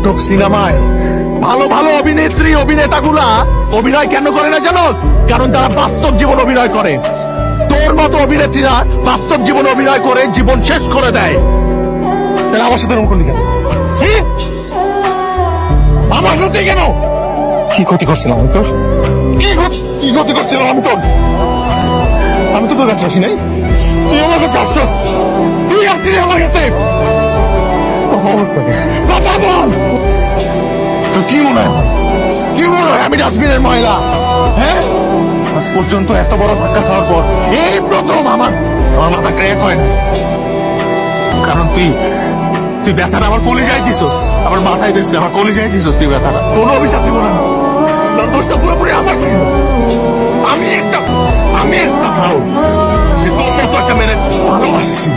নাটক সিনেমায় ভালো ভালো অভিনেত্রী অভিনেতাগুলা অভিনয় কেন করে না জানোস? কারণ তারা বাস্তব জীবন অভিনয় করে। তোর মতো অভিনেত্রীরা বাস্তব জীবন অভিনয় করে জীবন শেষ করে দেয়। তাহলে আমার সাথে এরকম করলি কেন? আমার সাথে কেন? কি ক্ষতি করছিলাম আমি তোর? কি ক্ষতি করছিলাম আমি তোর? আমি তো তোর কাছে আসি নাই, তুই আমার কাছে আসছিস। তুই আসছিলি আমার কাছে। কথা বল। তো কি মনে হয়, কি মনে হয় আমি ডাস্টবিনের ময়লা? হ্যাঁ, আজ পর্যন্ত এত বড় ধাক্কা খাওয়ার পর এই প্রথম আমার মাথা ক্র্যাক হয় না। কারণ তুই ব্যথাটা আমার কলিজায় দিছস, আমার মাথায় দিস না, আমার কলিজায় দিছস তুই ব্যথাটা। কোনো অভিশাপ দিব না, তোর দোষটা পুরোপুরি আমার ছিল। আমি একটা ফাউল যে তোর মতো একটা মেনে ভালোবাসছি।